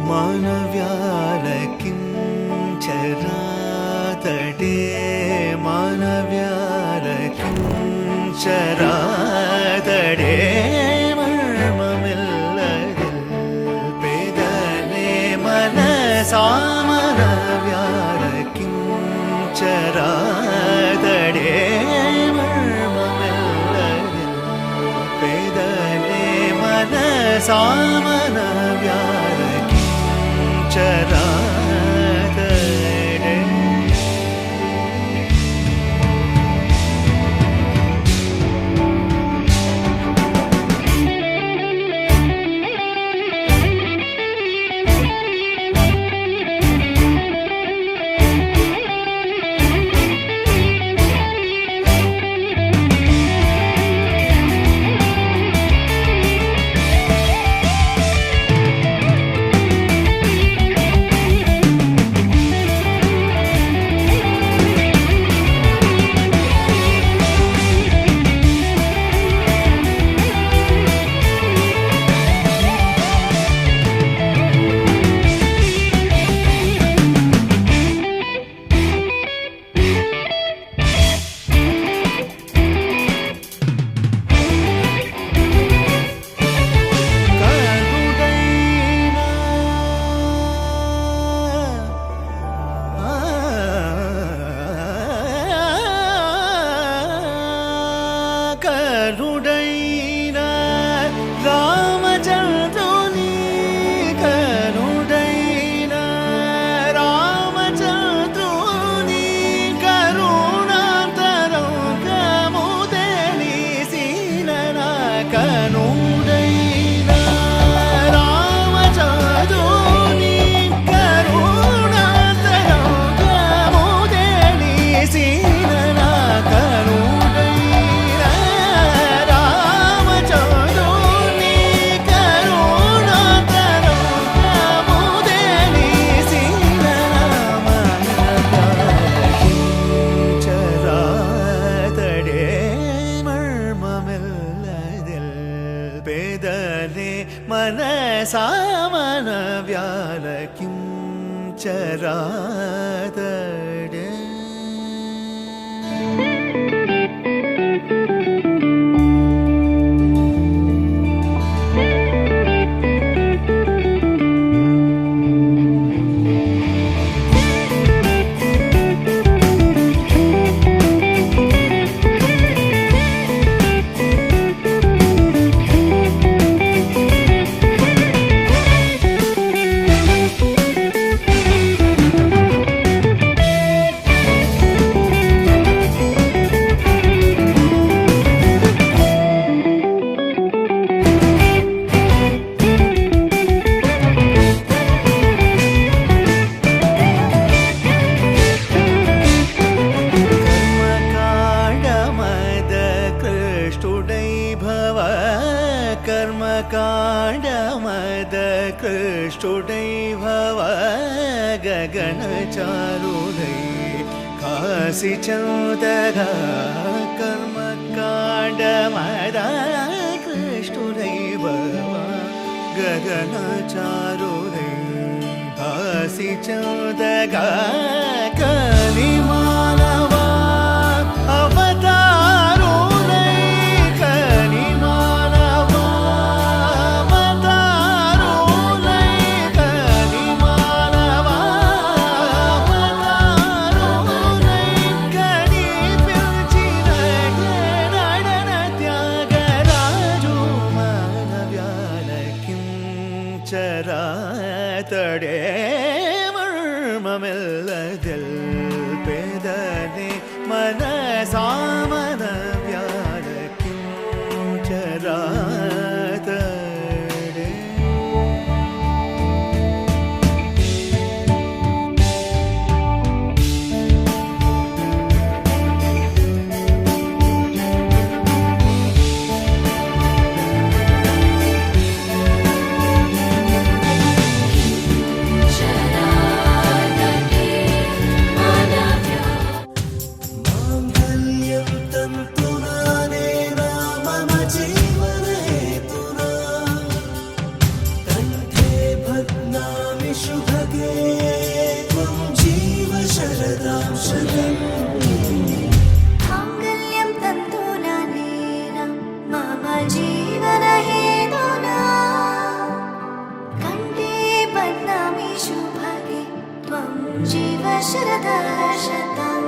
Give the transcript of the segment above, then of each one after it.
മാനവ്യാലക്കിഞ്ചരാതടേ മാനവ്യാലക്കിഞ്ചരാതടേ മർമ്മമില്ലതിൽ പേദനെ മനസാമനവ്യാലക്കിഞ്ചരാതടേ മർമ്മമില്ലതിൽ പേദനെ മനസാമനവ്യാലക്കിഞ്ചരാ కరుడైన రామచంద్రుని కరుడైన రామచంద్రుని కరుణాంతరంగము తెలిసిన కనుడైన రామచంద్రుని కరుణాంతరంగము తెలిసిన పేదనే మనసామనవ్యాలకించరాతడే कर्मकाण्डमद कृष्टुडै भव गगनचारुडै काशीचन्दः कर्मकाण्डमद कृष्टुडै भव गगनचारुडै काशीचन्दः कलिमानवा ചരാതടേ മർമ്മമില്ലതിൽ പേദനെ മനസാമനവ്യാലക്കിഞ്ചരാതടേ बदनामी शुभगे त्वं जीव शरदा शतम्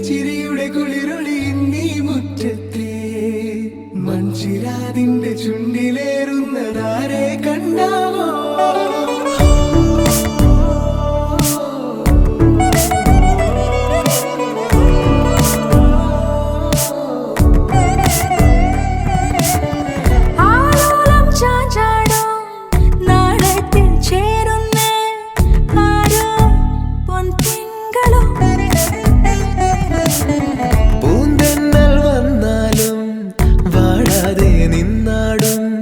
ചിരിയുടെ കുളിരൊളി നീ മുറ്റത്തെ മൺചിരാതിന്റെ ചുണ്ടിലേറുന്നതാരെ കണ്ടാവോ പൂന്തെന്നൽ വന്നാലും വാടാതെ നിന്നാടും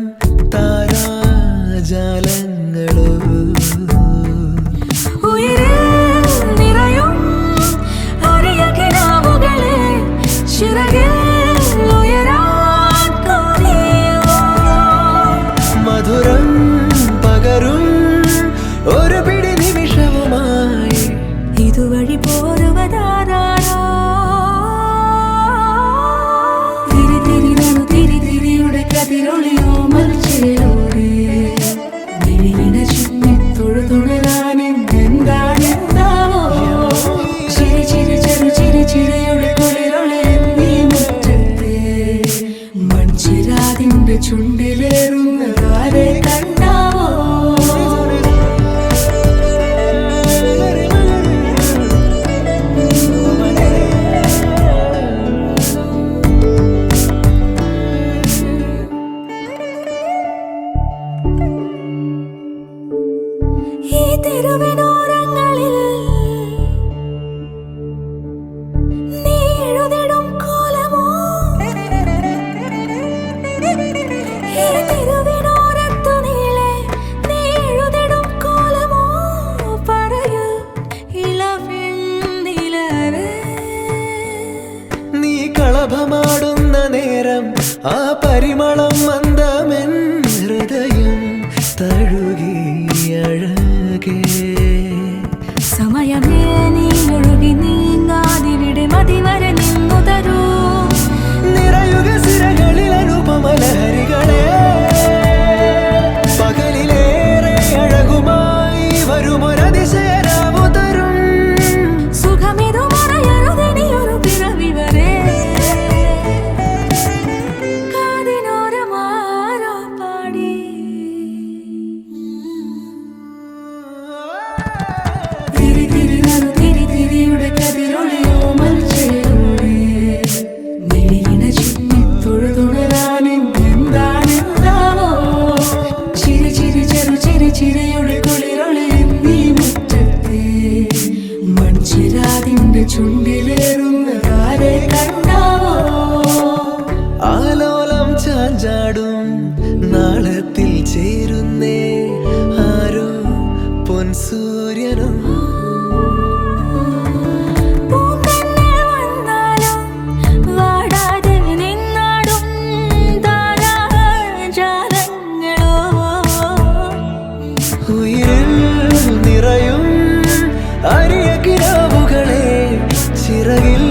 നേരം ആ പരിമളം മന്ദമെൻ ഹൃദയം തഴുകി അഴകേ. സമയമേ നീ ഒഴുകി നീങ്ങാതിവിടെ മതിവരെ നിന്നു തരൂ. നിറയുക സിരകളിൽ അനുപമലഹരികളെ, പകലിലേറെ അഴകുമായി വരുമൊരതിശയരാവു തരും. സുഖമിതു മറയരുതെനിയൊരു പിറവി വരെ. കാതിനോരമാരോ പാടി തിരി തിരി നറു തിരി തിരിയുടെ കതിരൊളിയോ മൽച്ചേരുളേ. മിഴിയിണ ചിന്നി തൊഴുതുണരാനെന്താണെന്താവോ. ചിരി ചിരി ചെറു ചിരി ചിരിയുടെ കുളിരൊളി നീ മുറ്റത്തെ. മൺചിരാതിന്റെ ചുണ്ടിലേറുന്നതാരെ കണ്ടാവോ. ആലോലം ചാഞ്ചാടും നാളത്തിൽ ചേരുന്നേ ആരോ പൊൻസൂര്യനും. പൂന്തന്നെ വന്നാലും വാടാതെ നിന്നാടും താരാജാലങ്ങളോ. ഉയിരിൽ നിറയും അരിയ കിനാവുകളെ ചിറകിൽ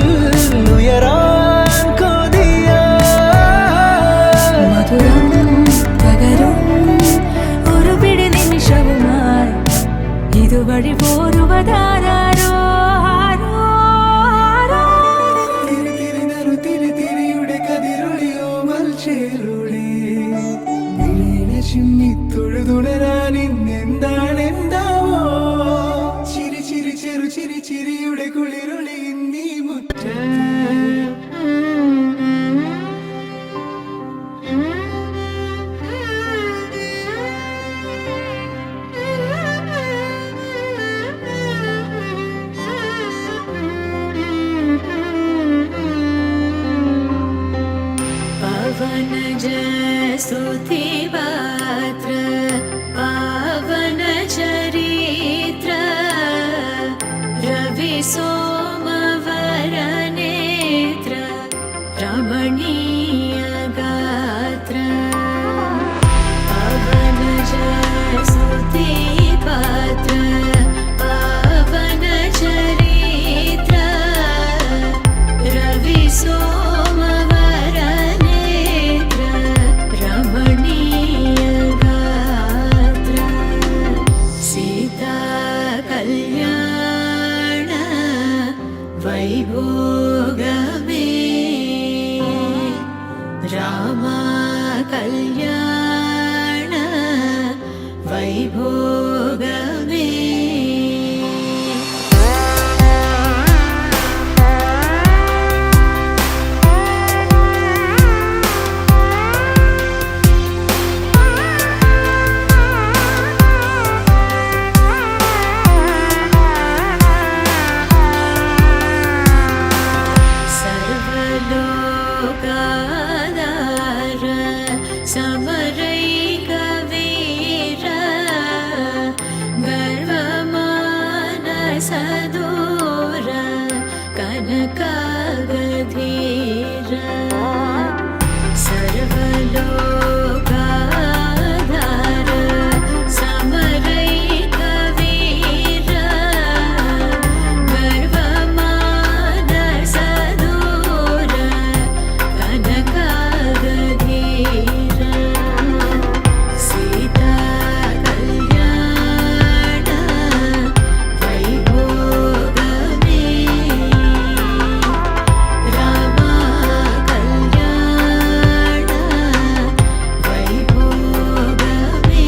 ഉയരാൻ കൊതിയ. മധുരം പകരും ഒരു പിടി നിമിഷവുമായി ഇതുവഴി പോരുവതാരോ. തിരി തിരി നറു തിരി തിരിയുടെ കതിരൊളിയോ മൽച്ചേരുളേ. മിഴിയിണ ചിന്നി തൊഴുതുണരാൻ ഇന്നെന്താണെന്താവോ. ചിരി ചിരി ചെറു ചിരി ചിരിയുടെ കുളിരൊളി നീ മുറ്റത്തെ. पवन जय स्तुति पात्र पावन चरित्र रवि सोमवर नेत्र रमणीय गात्र. पवन जय स्तुति पात्र पावन चरित्र रवि सोमवर नेत्र रमणीय गात्र. सीता कल्याण वैभोगमे रामा कल्याण वैभोगमे. सर्वलोकाधार समरैकवीर गर्वमानसदूर कनकागधीर. सर्वलोकाधार समरैकवीर गर्वमानसदूर कनकागधीर. सीता कल्याण वैभोगमे रामा कल्याण वैभोगमे.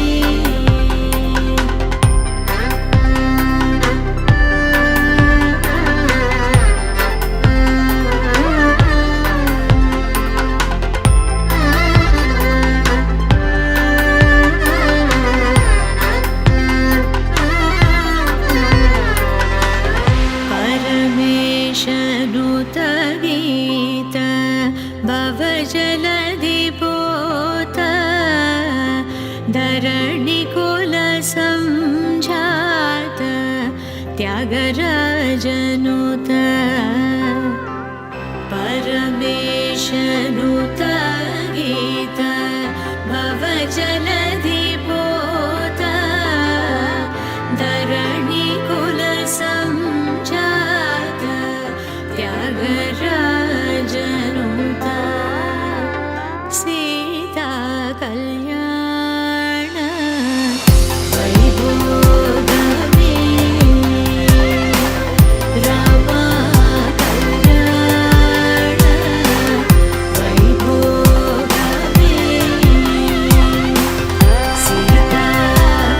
परमेशनुत गीत भवजलधिपोत धरणिकुल संजात त्यागराजनुत. परमेश शनुतगीत भवजलधिपोत धरणिकुलसञ्जात त्यागराजनुत सीता कल्याण वैभोगमे रामा कल्याण वैभोगमे सीता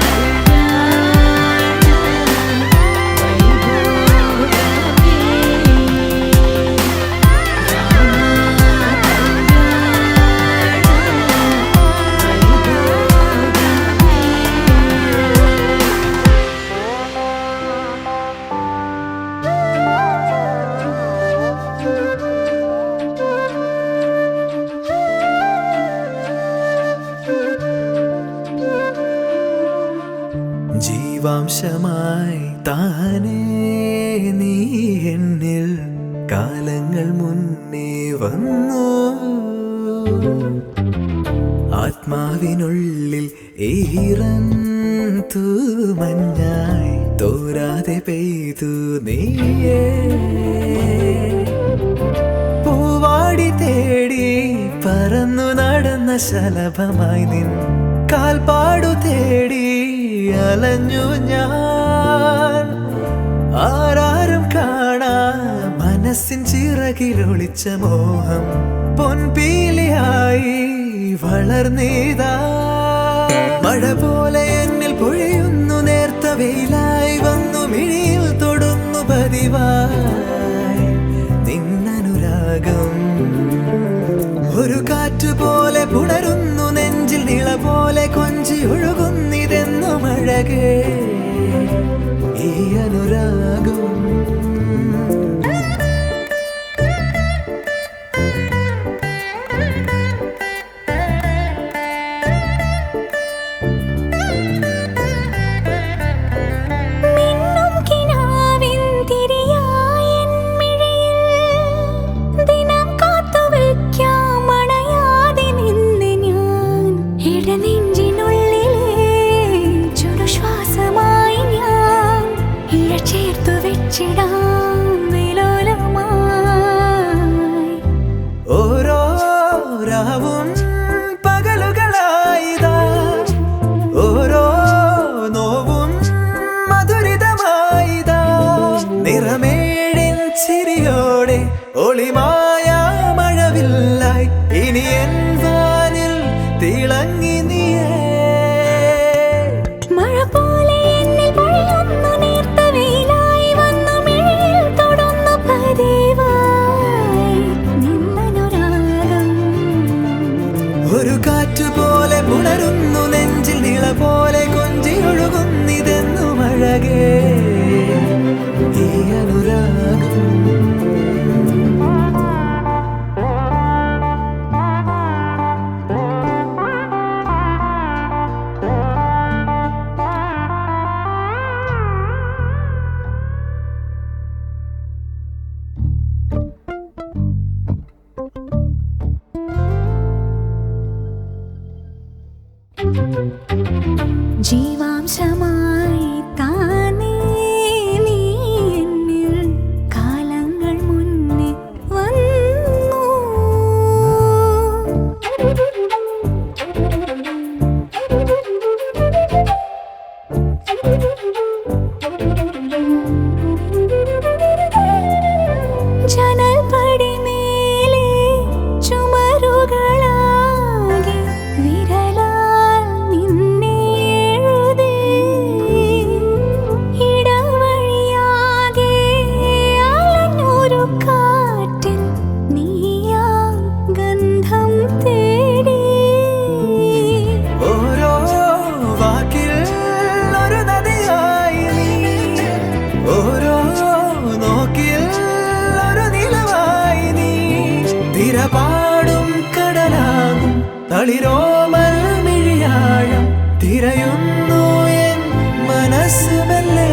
कल्याण वैभोगमे ജീവാംശമായി താനേ നീ എന്നിൽ കാലങ്ങൾ മുന്നേ വന്നു ആത്മാവിനുള്ളിൽ ഈറൻ തൂമഞ്ഞായി തോരാതെ പെയ്തു നീയേ പൂവാടി തേടി പറന്നു നടന്ന ശലഭമായി നിൻ കാൽപ്പാടു തേടി അലഞ്ഞു ഞാൻ ആരാരും കാണാ മനസ്സിൻ ചിറകിലൊളിച്ച മോഹം പൊൻപീലിയായി വളർന്നീതാ മഴ പോലെ എന്നിൽ പൊഴിയുന്നു നേർത്ത വെയിലായി വന്നു മിഴിയിൽ തൊടുന്നു പതിവായി നിന്നനുരാഗം ഒരു കാറ്റ് പോലെ പുണരുന്നു നെഞ്ചിൽ നിള പോലെ കൊഞ്ചി ഒഴുകുന്നിതെന്നു മഴകേ ഈ അനുരാഗം മിന്നും കിനാവിൻ തിരിയായൻ മിഴിയിൽ ദിനം കാത്തുവയ്ക്കാം അണയാതെ നിന്ന് ഞാൻ ഇടനെഞ്ചിനുള്ളിലെ ചുടുശ്വാസമായി ഞാൻ ഇഴ ചേർത്തു വെച്ചിടാം വിലോലമായി ഓരോ രാവും പകലുകളായിതാ ഓരോ നോവും മധുരിതമായിതാ നിറമേഴിൻ ചിരിയോടെ ഒളിമായ മഴവില്ലായി ഇനി എൻ വാനിൽ തിളങ്ങി നീയേ മഴ പോലെ എന്നിൽ പൊഴിയുന്നു നേർത്ത വെയിലായി വന്നു മിഴിയിൽ തൊടുന്നു പതിവായി നിന്നനുരാഗം ഒരു കാറ്റ് പോലെ പുണരുന്നു നെഞ്ചിൽ നിള പോലെ കൊഞ്ചി ഒഴുകുന്നിതെന്നു മഴകേ ഈ അനുരാഗം ജീവാംശമായി താനേ നീ എന്നിൽ കാലങ്ങൾ മുന്നേ വന്നു ജനൽപടിമേലെ ചുമരുകളാകെ വിരലാൽ നിന്നെ എഴുതി ഇടവഴിയാകെ അലഞ്ഞൊരു കാറ്റിൽ നീയാ ഗന്ധം തേടി ഓരോ വാക്കിൽ ഒരു നദിയായി നീ ഓരോ നോക്കിൽ ഒരു നിലവായി നീ തിരപാടും കടലാകും തളിരോമൽ മിഴിയാഴം തിരയുന്നു എൻ മനസ്സുമല്ലേ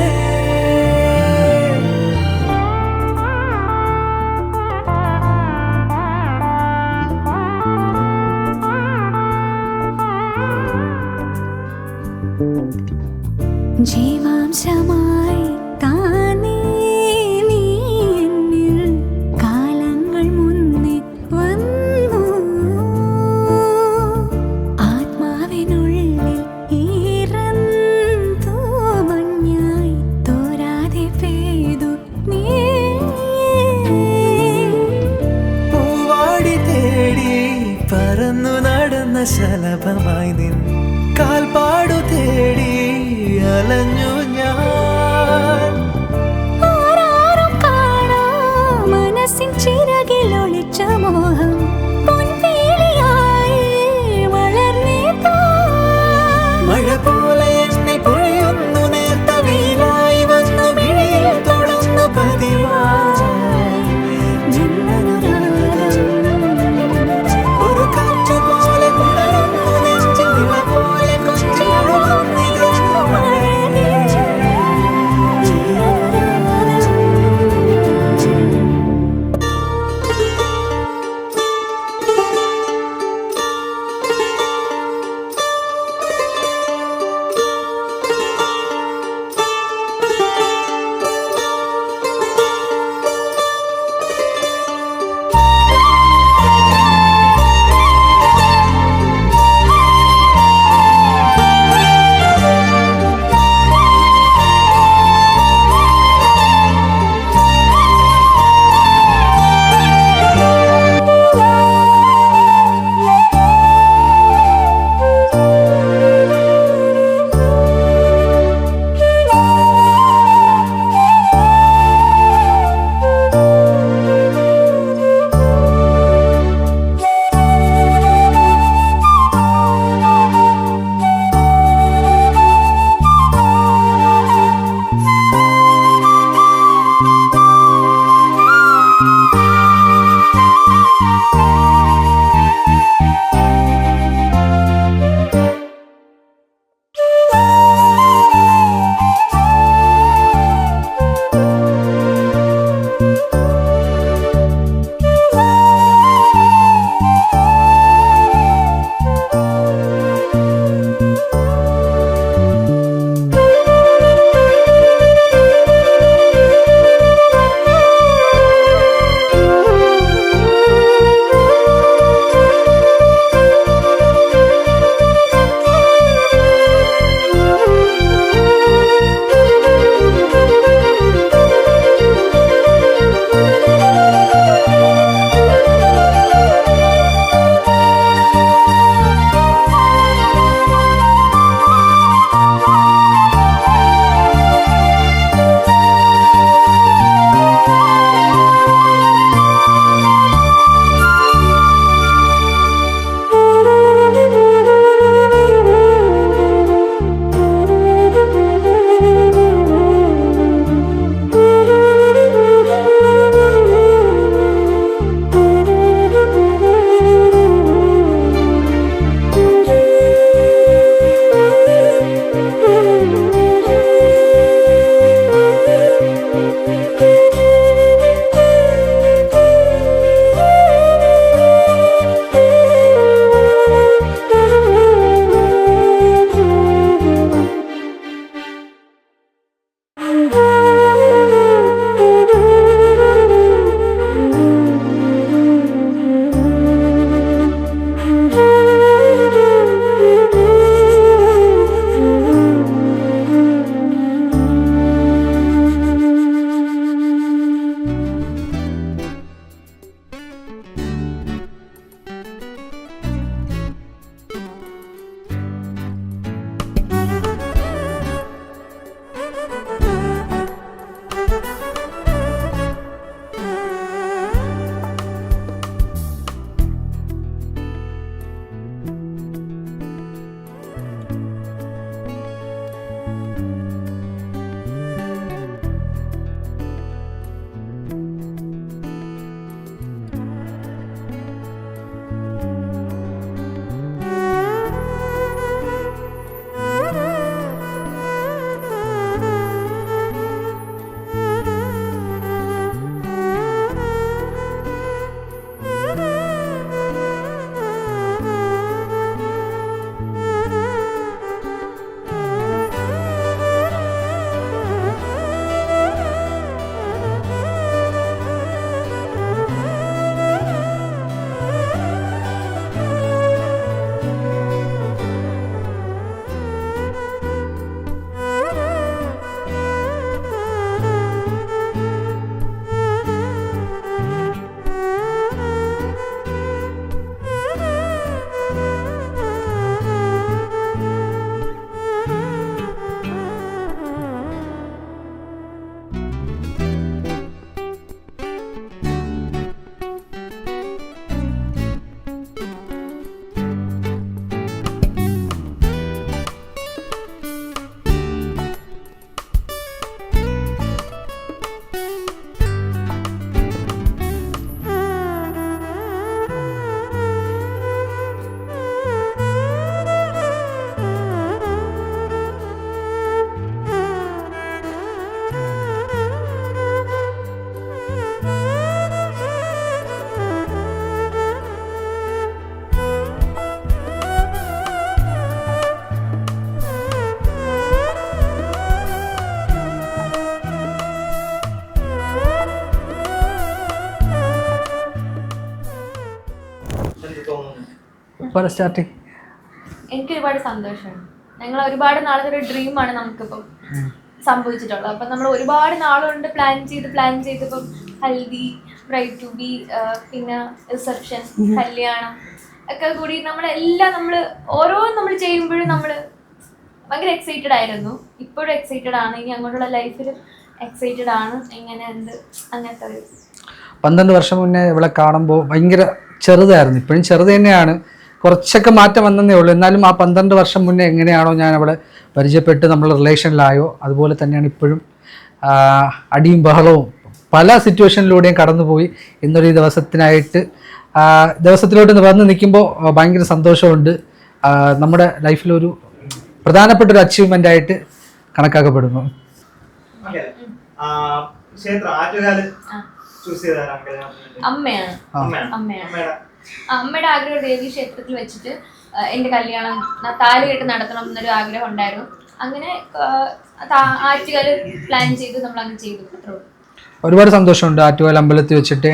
ജീവാംശമായി താനേ നീ എന്നിൽ കാലങ്ങൾ മുന്നേ വന്നു. ആത്മാവിനുള്ളിൽ ഈറന്തോ മഞ്ഞായി തോരാതെ പെയ്തു നീ. പൂവാടി തേടി പറന്നു നടന്ന ശലഭമായി നിൻ കാൽപ്പാടു തേടി അലഞ്ഞു ഞാൻ. ആരാരും കാണാ മനസ്സിൻ ചിറകിൽ ഒളിച്ച മോഹം പൊൻവേലിയായി വളർന്നേതാ. മഴ പോലെ എന്നെ പൊഴിയുന്നു നേർത്ത വെയിലായി വന്നു മിഴിയിൽ തൊടുന്നു പതിവായി ഒരു കാറ്റ് പോലെ പുണരുന്നു നെഞ്ചിൽ ഇല പോലെ കൊഞ്ചിയൊഴുകുന്നിതൊന്നു മഴയേ. സ്റ്റാർട്ടിങ്? എനിക്ക് ഒരുപാട് സന്തോഷമാണ്. ഞങ്ങൾ ഒരുപാട് നാളത്തെ ഒരു ഡ്രീമാണ് നമുക്കിപ്പം സംഭവിച്ചിട്ടുള്ളത്. അപ്പം നമ്മൾ ഒരുപാട് നാളുകൊണ്ട് പ്ലാൻ ചെയ്ത് ഇപ്പം ഹൽദി, ബ്രൈഡ് ടു ബി, പിന്നെ റിസപ്ഷൻ, കല്യാണം ഒക്കെ കൂടി നമ്മളെല്ലാം ഓരോന്നും നമ്മൾ ചെയ്യുമ്പോഴും നമ്മൾ ഭയങ്കര എക്സൈറ്റഡ് ആയിരുന്നു. ഇപ്പോഴും എക്സൈറ്റഡ് ആണ്. ഇനി അങ്ങോട്ടുള്ള ലൈഫിൽ എക്സൈറ്റഡ് ആണ്. എങ്ങനെ എന്ത് അങ്ങനത്തെ ഒരു 12 വർഷം മുന്നേ ഇവിടെ കാണുമ്പോൾ ഭയങ്കര ചെറുതായിരുന്നു. ഇപ്പോഴും ചെറുത് തന്നെയാണ്, കുറച്ചൊക്കെ മാറ്റം വന്നതേ ഉള്ളൂ. എന്നാലും ആ 12 വർഷം മുന്നേ എങ്ങനെയാണോ ഞാൻ അവിടെ പരിചയപ്പെട്ട് നമ്മൾ റിലേഷനിലായോ അതുപോലെ തന്നെയാണ് ഇപ്പോഴും. അടിയും ബഹളവും പല സിറ്റുവേഷനിലൂടെയും കടന്നുപോയി. ഇന്നൊരു ദിവസത്തിലോട്ട് വന്ന് നിൽക്കുമ്പോൾ ഭയങ്കര സന്തോഷമുണ്ട്. നമ്മുടെ ലൈഫിലൊരു പ്രധാനപ്പെട്ട ഒരു അച്ചീവ്മെൻ്റ് ആയിട്ട് കണക്കാക്കപ്പെടുന്നു. അമ്മയാണ്. അമ്മയുടെ ആഗ്രഹം ദേവി ക്ഷേത്രത്തിൽ വെച്ചിട്ട് എന്റെ കല്യാണം താലി കെട്ട് നടത്തണം എന്നൊരു ആഗ്രഹം ഉണ്ടായിരുന്നു. അങ്ങനെ ആറ്റുകാല് പ്ലാൻ ചെയ്ത് നമ്മൾ അങ്ങ് ചെയ്തു. ഒരുപാട് സന്തോഷമുണ്ട് ആറ്റുകാൽ അമ്പലത്തിൽ വെച്ചിട്ട്.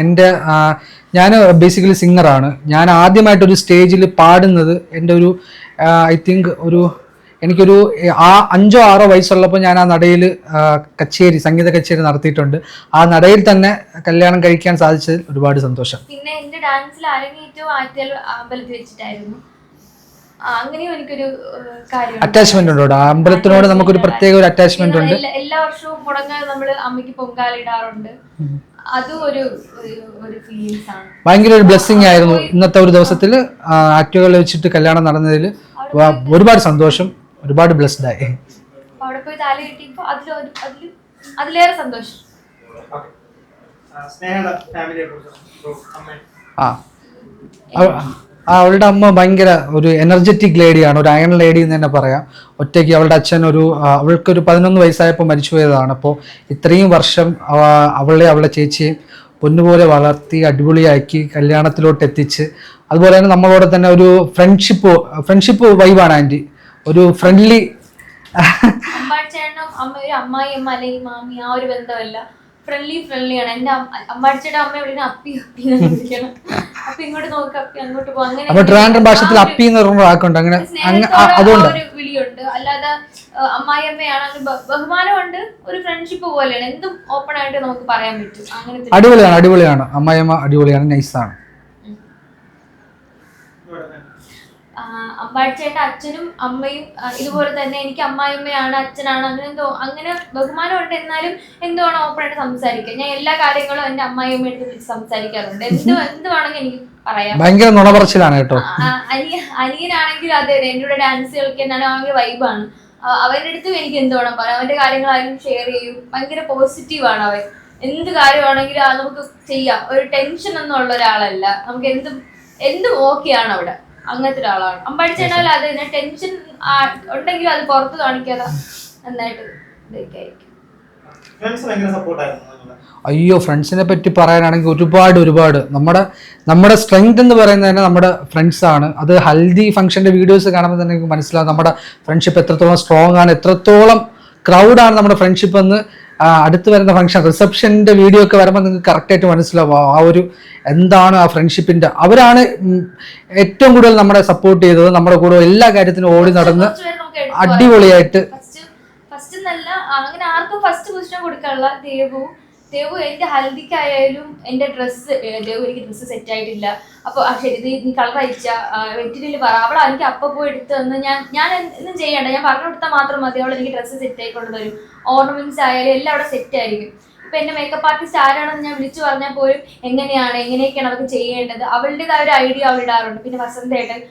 ഞാൻ ബേസിക്കലി സിംഗറാണ്. ഞാൻ ആദ്യമായിട്ടൊരു സ്റ്റേജിൽ പാടുന്നത് എൻ്റെ ഒരു ഐ തിങ്ക് എനിക്കൊരു 5 or 6 വയസ്സുള്ളപ്പോൾ ഞാൻ ആ നടയിൽ സംഗീത കച്ചേരി നടത്തിയിട്ടുണ്ട്. ആ നടയിൽ തന്നെ കല്യാണം കഴിക്കാൻ സാധിച്ചതിൽ ഒരുപാട് സന്തോഷം. പിന്നെ എന്റെ ഡാൻസിൽ അരങ്ങേറ്റവും ആറ്റുകാൽ അമ്പലത്തിൽ വെച്ചിട്ടായിരുന്നു. അങ്ങനെയും എനിക്കൊരു അറ്റാച്ച്മെന്റ് ഉണ്ട്. ആ അമ്പലത്തിനോട് നമുക്കൊരു പ്രത്യേക ഒരു അറ്റാച്ച്മെന്റ് ഉണ്ട്. എല്ലാ വർഷവും മുടങ്ങാതെ നമ്മള് അമ്മയ്ക്ക് പൊങ്കാലിടാറുണ്ട്. അതും ഒരു ഫീലിങ്സ് ആണ്. ഭയങ്കര ഒരു ബ്ലെസ്സിങ് ആയിരുന്നു. ഇന്നത്തെ ഒരു ദിവസത്തിൽ ആറ്റുകാൽ വെച്ചിട്ട് കല്യാണം നടന്നതിൽ ഒരുപാട് സന്തോഷം, ഒരുപാട് ബ്ലെസ്ഡ് ആയി. അവിടെ പോയി താലി കിട്ടിയപ്പോ അതിലേറെ സന്തോഷം. അവളുടെ അമ്മ ഭയങ്കര ഒരു എനർജറ്റിക് ലേഡിയാണ്, ഒരു അയൺ ലേഡി എന്ന് തന്നെ പറയാം. ഒറ്റയ്ക്ക് അവളുടെ അച്ഛൻ അവൾക്കൊരു 11 വയസ്സായപ്പോൾ മരിച്ചുപോയതാണ്. അപ്പോൾ ഇത്രയും വർഷം അവളുടെ ചേച്ചിയെയും പൊന്നുപോലെ വളർത്തി അടിപൊളിയാക്കി കല്യാണത്തിലോട്ട് എത്തിച്ച്, അതുപോലെ തന്നെ നമ്മളോട് തന്നെ ഒരു ഫ്രണ്ട്ഷിപ്പ് വൈബാണ് ആൻറ്റി. ഒരു ഫ്രണ്ട്ലി അമ്മായിയമ്മ അല്ലെങ്കിൽ മാമി ആ ഒരു ബന്ധമല്ല, ഫ്രണ്ട്ലിയാണ്. എന്റെ അമ്മാടിച്ചേട്ട അമ്മ എവിടെ അപ്പി വിളിക്കണം. അപ്പൊ ഇങ്ങോട്ട് നോക്ക്, അപ്പി അങ്ങോട്ട് പോകും. അങ്ങനെ ഭാഷത്തിൽ അപ്പി എന്ന് പറഞ്ഞ വാക്കുണ്ട്. അങ്ങനെ അതുകൊണ്ട് ഒരു വിളിയുണ്ട്. അല്ലാതെ അമ്മായിയമ്മയാണ് ബഹുമാനമുണ്ട്. ഒരു ഫ്രണ്ട്ഷിപ്പ് പോലെയാണ്. എന്തും ഓപ്പൺ ആയിട്ട് നമുക്ക് പറയാൻ പറ്റും. അങ്ങനെ അടിപൊളിയാണ് അമ്മായിയമ്മ, അടിപൊളിയാണ്, നൈസാണ്. അമ്പാടിച്ചേട്ട അച്ഛനും അമ്മയും ഇതുപോലെ തന്നെ എനിക്ക് അമ്മായിയമ്മയാണ്, അച്ഛനാണ്, അങ്ങനെ ബഹുമാനമുണ്ട്. എന്നാലും എന്തുവാണ് ഓപ്പൺ ആയിട്ട് സംസാരിക്കുക. ഞാൻ എല്ലാ കാര്യങ്ങളും എന്റെ അമ്മായിയമ്മയുടെ വിളിച്ച് സംസാരിക്കാറുണ്ട്. എന്ത് വേണമെങ്കിൽ എനിക്ക് പറയാം. ഭയങ്കര നുണപറച്ചിലാണ് കേട്ടോ. അനിയനാണെങ്കിലും അതെ, എന്റെ കൂടെ ഡാൻസ് കളിക്കാനാണ് ഭയങ്കര വൈബാണ്. അവരുടെ അടുത്തും എനിക്ക് എന്ത് വേണം പറയാം. അവന്റെ കാര്യങ്ങളായാലും ഷെയർ ചെയ്യും. ഭയങ്കര പോസിറ്റീവാണ് അവൻ. എന്ത് കാര്യമാണെങ്കിലും നമുക്ക് ചെയ്യാം. ഒരു ടെൻഷൻ ഒന്നും ഉള്ള ഒരാളല്ല. നമുക്ക് എന്തും ഓക്കെയാണ് അവിടെ. അങ്ങനത്തെ ഒരാളാണ് അമ്പാടിച്ചേട്ടാൽ. അത് ടെൻഷൻ ഉണ്ടെങ്കിലും അത് പുറത്ത് കാണിക്കാതെ നന്നായിട്ട് ഇതൊക്കെയായിരിക്കും. അയ്യോ, ഫ്രണ്ട്സിനെ പറ്റി പറയാനാണെങ്കിൽ ഒരുപാട് നമ്മുടെ സ്ട്രെങ്ത് എന്ന് പറയുന്നത് തന്നെ നമ്മുടെ ഫ്രണ്ട്സാണ്. അത് ഹൽദി ഫംഗ്ഷന്റെ വീഡിയോസ് കാണുമ്പോൾ തന്നെ എനിക്ക് മനസ്സിലാവും നമ്മുടെ ഫ്രണ്ട്ഷിപ്പ് എത്രത്തോളം സ്ട്രോങ് ആണ്, എത്രത്തോളം ക്രൗഡാണ് നമ്മുടെ ഫ്രണ്ട്ഷിപ്പ് എന്ന്. അടുത്ത് വരുന്ന ഫംഗ്ഷൻ റിസപ്ഷൻ്റെ വീഡിയോ ഒക്കെ വരുമ്പോൾ നിങ്ങൾക്ക് കറക്റ്റായിട്ട് മനസ്സിലാവും ആ ഒരു എന്താണ് ആ ഫ്രണ്ട്ഷിപ്പിൻ്റെ. അവരാണ് ഏറ്റവും കൂടുതൽ നമ്മളെ സപ്പോർട്ട് ചെയ്തത്. നമ്മുടെ കൂടെ എല്ലാ കാര്യത്തിനും ഓടി നടന്ന് അടിപൊളിയായിട്ട്. ഫസ്റ്റ് നല്ല അങ്ങനെ ആർക്കും ഫസ്റ്റ് പൊസിഷൻ കൊടുക്കാനുള്ള ദേവു എന്റെ ഹൽദിക്കായാലും എന്റെ ദേവു എനിക്ക് ഡ്രസ്സ് സെറ്റ് ആയിട്ടില്ല. അപ്പൊ ശരി നീ കളർ അയച്ച വെറ്റിനിൽ പറ, അവൾ എനിക്ക് അപ്പൊ പോയി എടുത്ത് തന്ന് ഞാൻ ഒന്നും ചെയ്യണ്ട, ഞാൻ പറഞ്ഞു കൊടുത്താൽ മാത്രം മതി. അവൾ എനിക്ക് ഡ്രസ്സ് സെറ്റ് ആയിക്കൊണ്ട് തരും. ഓർണമെന്റ്സ് ആയാലും എല്ലാം അവിടെ സെറ്റ് ആയിരിക്കും. ഇപ്പൊ എന്റെ മേക്കപ്പ് ആർട്ടിസ്റ്റ് ആരാണെന്ന് ഞാൻ വിളിച്ചു പറഞ്ഞാൽ പോലും എങ്ങനെയൊക്കെയാണ് അവർക്ക് ചെയ്യേണ്ടത് അവളുടേതായ ഒരു ഐഡിയ അവൾ ഇടാറുണ്ട്. പിന്നെ വസന്തേട്ടൻ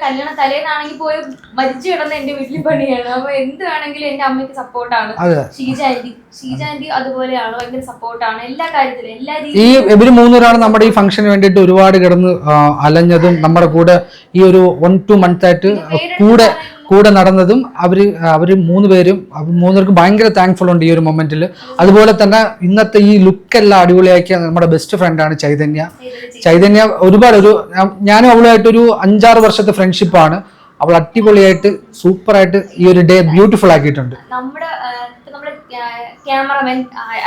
കല്യാണം തലേന്നാണെങ്കിൽ പോയി മരിച്ചു കിടന്ന എന്റെ വീട്ടിൽ പണിയാണ്. അപ്പൊ എന്ത് വേണമെങ്കിലും എന്റെ അമ്മയ്ക്ക് സപ്പോർട്ടാണ്. ഷീജ ആന്റി അതുപോലെയാണ്, ഭയങ്കര സപ്പോർട്ടാണ് എല്ലാ കാര്യത്തിലും, എല്ലാ രീതിയിലും. ഇവര് 3 പേരാണ് നമ്മുടെ ഈ ഫംഗ്ഷന് വേണ്ടിയിട്ട് ഒരുപാട് കിടന്ന് അലഞ്ഞതും നമ്മുടെ കൂടെ ഈ ഒരു 1-2 months ആയിട്ട് കൂടെ നടന്നതും. അവര് 3 പേർക്കും ഭയങ്കര താങ്ക്ഫുൾ ഉണ്ട് ഈ ഒരു മൊമെന്റിൽ. അതുപോലെ തന്നെ ഇന്നത്തെ ഈ ലുക്കെല്ലാം അടിപൊളിയാക്കിയ നമ്മുടെ ബെസ്റ്റ് ഫ്രണ്ടാണ് ചൈതന്യ. ഒരുപാട് ഞാനും അവളുമായിട്ടൊരു 5-6 വർഷത്തെ ഫ്രണ്ട്ഷിപ്പാണ്. അവൾ അടിപൊളിയായിട്ട് സൂപ്പറായിട്ട് ഈ ഒരു ഡേ ബ്യൂട്ടിഫുൾ ആക്കിയിട്ടുണ്ട്. നമ്മുടെ ക്യാമറമാൻ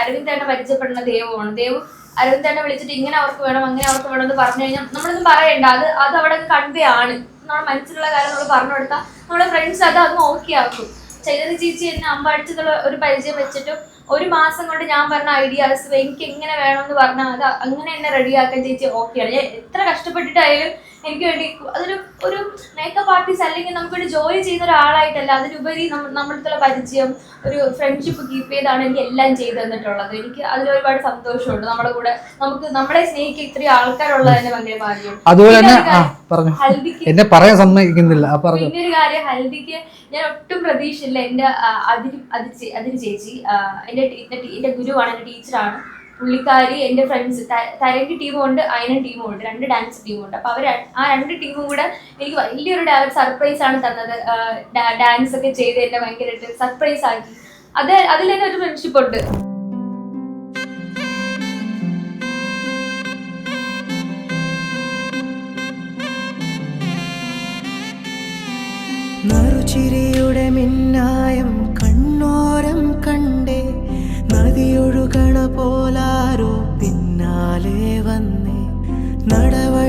അരവിന്ദ് പരിചയപ്പെടുന്ന ദേവു അരവിന്ദേട്ടനെ വിളിച്ചിട്ട് ഇങ്ങനെ അവർക്ക് വേണം അങ്ങനെ അവർക്ക് വേണം എന്ന് പറഞ്ഞു കഴിഞ്ഞാൽ നമ്മളൊന്നും പറയണ്ട, അത് അവിടെ കൺവേ ആണ്. നമ്മുടെ മനസ്സിലുള്ള കാര്യം നമ്മൾ പറഞ്ഞു കൊടുത്താൽ നമ്മുടെ ഫ്രണ്ട്സ് അത് ഓക്കെ ആക്കും. ചൈതന്യ ചേച്ചി എന്നെ അമ്പടിച്ചതുള്ള ഒരു പരിചയം വെച്ചിട്ടും 1 മാസം കൊണ്ട് ഞാൻ പറഞ്ഞ ഐഡിയാസ് എനിക്ക് എങ്ങനെ വേണമെന്ന് പറഞ്ഞാൽ അത് അങ്ങനെ എന്നെ റെഡിയാക്കാൻ ചേച്ചി ഓക്കെയാണ്. ഞാൻ എത്ര കഷ്ടപ്പെട്ടിട്ടായാലും എനിക്ക് വേണ്ടി ഒരു മേക്കപ്പ് ആർട്ടിസ്റ്റ് അല്ലെങ്കിൽ നമുക്കൊരു ജോലി ചെയ്യുന്ന ഒരാളായിട്ടല്ല, അതിലുപരി നമ്മളുടെ പരിചയം ഒരു ഫ്രണ്ട്ഷിപ്പ് കീപ്പ് ചെയ്താണ് എനിക്ക് എല്ലാം ചെയ്തു തന്നിട്ടുള്ളത്. എനിക്ക് അതിലൊരുപാട് സന്തോഷമുണ്ട്. നമ്മുടെ കൂടെ നമ്മളെ സ്നേഹിക്കാൻ ഇത്രയും ആൾക്കാരുള്ളത് തന്നെ ഭയങ്കര ഭാഗ്യമുണ്ട്. അതുപോലെ തന്നെ എന്നെ പറയാൻ സമ്മതിക്കുന്നില്ല. പിന്നൊരു കാര്യം, ഹൽദിക്ക് ഞാൻ ഒട്ടും പ്രതീക്ഷയില്ല. എന്റെ അതിര് ചേച്ചി എന്റെ ഗുരുവാണ്, എന്റെ ടീച്ചറാണ്. പുള്ളിക്കാരി എന്റെ ഫ്രണ്ട്സ് തരംഗി ടീമുണ്ട്, അയനൻ ടീമുണ്ട്, 2 ഡാൻസ് ടീമുണ്ട്. അപ്പൊ ആ 2 ടീമും കൂടെ എനിക്ക് വലിയൊരു സർപ്രൈസ് ആണ് തന്നത്. ഡാൻസ് ഒക്കെ ചെയ്ത് എന്നെ ഭയങ്കരമായിട്ട് സർപ്രൈസ് ആക്കി. അതിൽ തന്നെ ഒരു ഫ്രണ്ട്ഷിപ്പ് ഉണ്ട്. നറുചിരിയുടെ മിന്നായം കണ്ണോരം കണ്ടേ, നദിയൊഴുകണ പോലാരോ പിന്നാലെ വന്നേ, നടവഴി